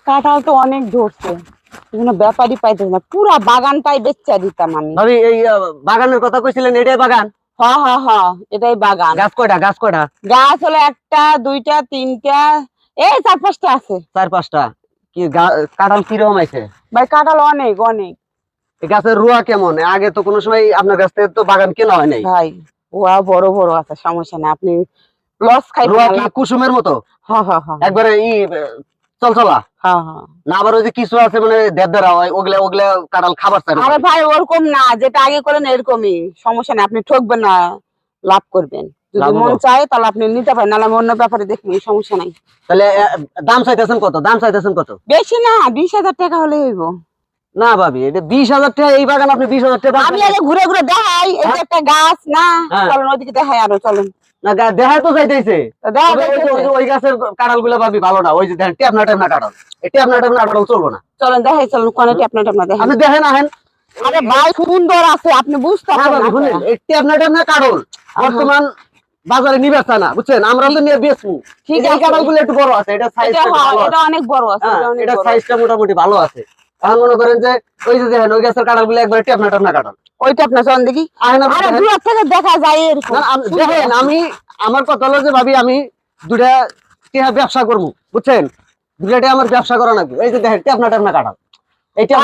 কাঁঠাল তো অনেক ধরছে, কোনো ব্যাপারই পাইতেছে না, পুরা বাগানটাই বেচা দিতাম আমি। ভাবি এই বাগানের কথা কইছিলেন, এটাই বাগান? হ্যাঁ হ্যাঁ হ্যাঁ, এটাই বাগান। গাছ কয়টা? গাছ কয়টা? গাছ হলো একটা, দুইটা, তিনটা, এই চার পাঁচটা আছে। চার পাঁচটা। কি কাঁঠাল কিরকম আছে ভাই? কাঁঠাল অনেক অনেক। এই গাছের রুয়া কেমন? আগে তো কোনো সময় আপনার কাছ থেকে তো বাগান কেনা হয় নাই। ভাই ওয়া বড় বড় আছে, সমস্যা নেই, আপনি লস খাইবেন রুয়া না, কি লাভ। কুসুমের মতো হ্যাঁ হ্যাঁ হ্যাঁ একবারে চলচলা? হ্যাঁ হ্যাঁ। না আবার ওই যে কিছু আছে মানে দেড় হয়, ওগুলা ওগুলা কাঁঠাল খাবার চায় না? আরে ভাই ওরকম না, যেটা আগে করেন এরকমই, সমস্যা নেই, আপনি ঠকবেন না, লাভ করবেন। যদি লাভ মন হবো? চায় তাহলে আপনি নিতে পারেন, নাহলে আমি অন্য ব্যাপারে দেখবেন, সমস্যা নাই। তাহলে দাম চাইতেছেন কত? দাম চাইতেছেন কত? বেশি না, 20,000 টাকা হলে হইব। না ভাবি, এটা 20,000 টাকা এই বাগান, আপনি 20,000 টাকা দাম আমি চাইতেছেন? আগে ঘুরে ঘুরে দেখাই, এই যে একটা গাছ না, হ্যাঁ। চলেন ওইদিকে দেখাই, আরো চলেন। না দেখায় তো চাইতেছে। দেখা তবে ওই গাছের কাঁঠাল গুলা ভাবি ভালো না, ওই যে দেখেন টেপনা টেপনা কাঁঠাল, এই টেপনা টেপনা কাঁঠাল চলবো না। চলেন দেখাই, চলেন কোনে টেপনা টেপনা দেখেন। আপনি দেখেন আহেন। আরে ভাই সুন্দর আছে, আপনি বুঝতে হ্যাঁ পারবেন ভাবি না। শুনেন, এই টেপনা টেপনা কাঁঠাল বর্তমান বাজারে নিবেচা না, বুঝছেন? আমরা তো নিয়ে বেচবো। ঠিক এই আছে। কাঁঠাল গুলো একটু বড় আছে, এটা সাইজটা ভালো এটা আছে। অনেক বড় আছে, হ্যাঁ, এটা অনেক এটা বড়। সাইজটা মোটামুটি ভালো আছে। এখন মনে করেন যে ওই যে দেখেন ওই গাছের কাঁঠাল গুলো একবারে টেপনা টেপনা কাঁঠাল। ওইটা আপনার চলেন দেখি। আহেন আপনি আরে দেখেন। দূর থেকে দেখা যায় এরকম। না, দেখেন আমি, আমার কথা হলো যে ভাবি আমি দুটা টিহা ব্যবসা করবো, বুঝছেন? দুটা আমার ব্যবসা করা নাকি। এই যে দেখেন টেপনা টেপনা কাঁঠাল, এইটা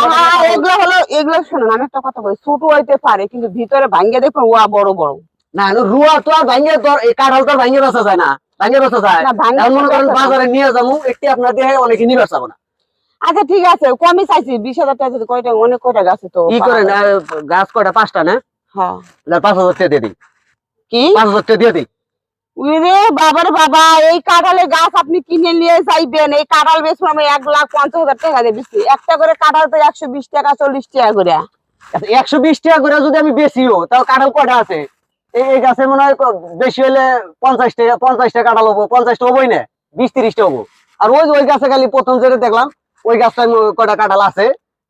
এগুলো হলো, এগুলো শুনুন, আমি একটা কথা বলি, ছোট হইতে পারে কিন্তু ভিতরে ভাঙ্গে দেখুন ওয়া বড় বড়। না রুয়া তো আর ভাঙিয়ে তো এই কাঁঠাল তো আর ভাঙিয়ে বেচা যায় না, ভাঙিয়ে বেচা যায়? না, ভাঙ্গে এখন মনে করেন বেচা যায়। বাজারে নিয়ে যাবো, একটি আপনার দিয়ে অনেকে নিয়ে বেচাবো না। আচ্ছা ঠিক আছে, কমই চাইছি, 20,000 টাকা যদি, কয়টা অনেক কয়টা গাছে তো ই করেন গাছ কয়টা? 5টা না? হ্যাঁ। 5,000 টাকা দিয়ে দিই। কি? 5,000 টাকা দিয়ে দিই। উরে বাবার বাবা, এই কাঁঠালের গাছ আপনি কিনে নিয়ে যাইবেন, এই কাঁঠাল বেচবো আমি 1,50,000 টাকা দিয়ে বেশি। একটা করে কাঁঠাল তো 120 টাকা 40 টাকা করে। 120 টাকা করে যদি আমি বেচিও, তাও কাঁঠাল কয়টা আছে? এই গাছে মনে হয় বেশি হলে 50 টাকা কাঁঠাল হবো, 50টা হবোই না, 20-30টা হবো। আর ওই গাছে খালি প্রথম যেটা দেখলাম, ওই গাছটায় কয়টা কাঁঠাল আছে,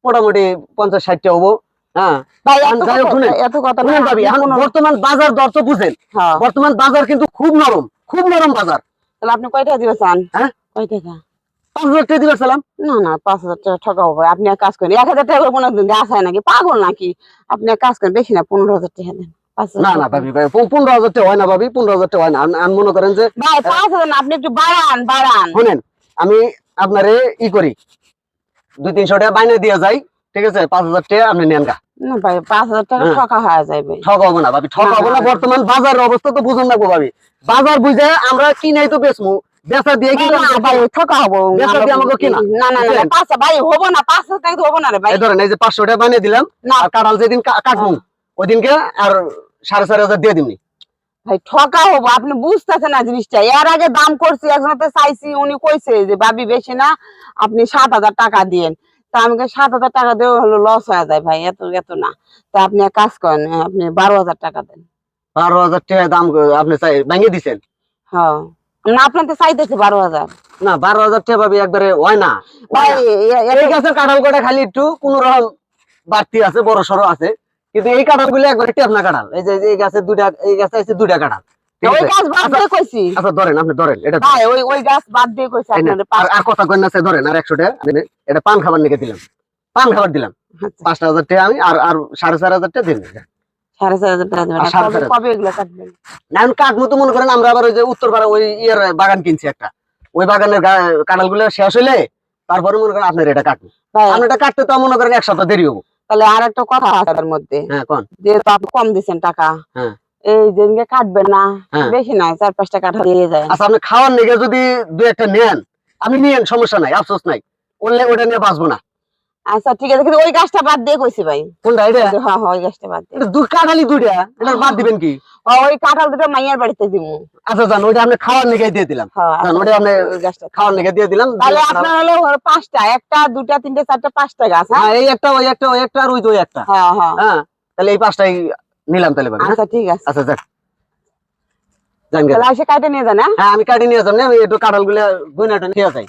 মোটামুটি 50-60টা হবো। হ্যাঁ ভাই যাই হোক, শুনেন এত কথা না, শুনেন ভাবি, এখন বর্তমান বাজার দর তো বুঝেন। হ্যাঁ। বর্তমান বাজার কিন্তু খুব নরম, খুব নরম বাজার। তাহলে আপনি কয় টাকা দিবে চান? হ্যাঁ, কয় টাকা? 5,000 টাকা দিবার সালাম। না না, 5,000 টাকা ঠকাবো ভাই, আপনি এক কাজ করেন, 1,000 টাকা করে কোনো গাছ হয় নাকি, পাগল নাকি? আপনি এক কাজ করেন, বেশি না, 15,000 টাকা দেন। 5,000 না না টাকা। ভাবি, ভাই 15,000 টাকা হয় না ভাবি, 15,000 টাকা হয় না। আমি মনে করেন যে ভাই 5,000 না, আপনি একটু বাড়ান বাড়ান। শুনেন, আমি আপনারে ই করি, 200-300 টাকা বাইনে দিয়ে যাই, ঠিক আছে? 5,000 টাকা আপনি নেন গা। না ভাই 5,000 টাকা হ্যাঁ। ঠকা হয়ে যাবে। ঠকাবো না ভাবি, ঠকাবো না। না। বর্তমান বাজারের অবস্থা তো বুঝুন না গো ভাবি, বাজার বুঝে আমরা কিনাই তো বেচমু, বেচা দিয়ে কিন্তু না ভাই ঠকা হবো। বেচা দিয়ে আমাকে কিনা। না না না, বুঝলেন? 5 ভাই হবো না, 5,000 টাকা তো হবো না রে ভাই। এই ধরেন এই যে 500 টাকা বানিয়ে দিলাম, না। আর কাঁঠাল যেদিন কাটবো ওই দিনকে আর 4,500 দিয়ে দিমনি। ভাই ঠকা হবো, আপনি বুঝতেছেন না জিনিসটা। এর আগে দাম করছি, একজনতে চাইছি, উনি কইছে যে ভাবি বেশি না, আপনি 7,000 টাকা দিয়েন। তা আমি 7,000 টাকা দেওয়া হলো লস হয়ে যায় ভাই, এত এত না। তা আপনি এক কাজ করেন, আপনি 12,000 টাকা দেন। 12,000 টাকা দাম আপনি ভাঙিয়ে দিচ্ছেন? হ্যাঁ, না আপনার তো চাইতেছে 12,000। না 12,000 টাকা ভাবি একবারে হয় না। ভাই এই গাছের কাঁঠাল কটা খালি একটু কোন রকম বাড়তি আছে, বড় সড়ো আছে, কিন্তু এই কাঁঠাল গুলো একবারে টেপনা কাঁঠাল। এই যে এই গাছের দুইটা, এই গাছে আছে দুইটা কাঁঠাল, ঠিক ওই আছে? গাছ বাদ দিয়ে কইছি আচ্ছা ধরেন, আপনি ধরেন এটা ভাই, ওই গাছ বাদ দিয়ে কইছি এই নেন। আপনাদের আর কথা কই না, ধরেন আর 100 টাকা দিন, এটা পান খাবার নিকে দিলাম, পান খাবার দিলাম। 5,000 টাকা আমি আর 4,500 টাকা দিন। 4,500 টাকা দেবেন। আর 4,500 কবে এগুলো কাটবেন? না আমি কাটবো তো, মনে করেন আমরা আবার ওই যে উত্তরপাড়া ওই ইয়ের বাগান কিনছি একটা, ওই বাগানের কাঁঠাল গুলো শেষ হইলে তারপরে মনে করেন আপনার এটা কাটবো। ভাই আপনি এটা কাটতে তো মনে করেন 1 সপ্তাহ দেরি হবো। তাহলে আর একটা কথা আছে তার মধ্যে, হ্যাঁ কোন? যেহেতু আপনি কম দিচ্ছেন টাকা, হ্যাঁ এই যেদিনকে কাটবেন না, হ্যাঁ। বেশি নাই, 4-5 টাকা দিয়ে যায়। আচ্ছা, আপনি খাওয়ার নিকে যদি 2-1টা নেন, আপনি নিয়েন, সমস্যা নাই, আফসোস নাই, বললে ওটা নিয়ে বাঁচবো না। আচ্ছা ঠিক আছে, কিন্তু ওই গাছটা বাদ দিয়ে কইছি ভাই। কোনটা এটা? হ্যাঁ হ্যাঁ, ওই গাছটা বাদ দিয়ে। এটা কাঁঠালি দুইটা, এটা বাদ দিবেন কি? ওই কাঁঠাল দুটো মাইয়ার বাড়িতে দিমু। আচ্ছা জান, ওইটা আপনি খাওয়ার নিকে দিয়ে দিলাম। হ্যাঁ, জান, ওটা আপনি ওই গাছটা খাওয়ার নিকে দিয়ে দিলাম। তাহলে আপনার হলো 5টা, 1টা 2টা 3টে 4টে 5টা গাছ। হ্যাঁ, এই একটা, ওই একটা, ওই একটা, আর ওই যে ওই একটা। হ্যাঁ হ্যাঁ, হ্যাঁ, তাহলে এই 5টাই নিলাম তাহলে ভাবি। আচ্ছা ঠিক আছে, আচ্ছা যাক, জান গেল। তাহলে এসে কাটে নিয়ে যান। হ্যাঁ আমি কাটি নিয়ে যাবো, আমি একটু কাঁঠাল গুলা গুনাটা নিয়ে যাই।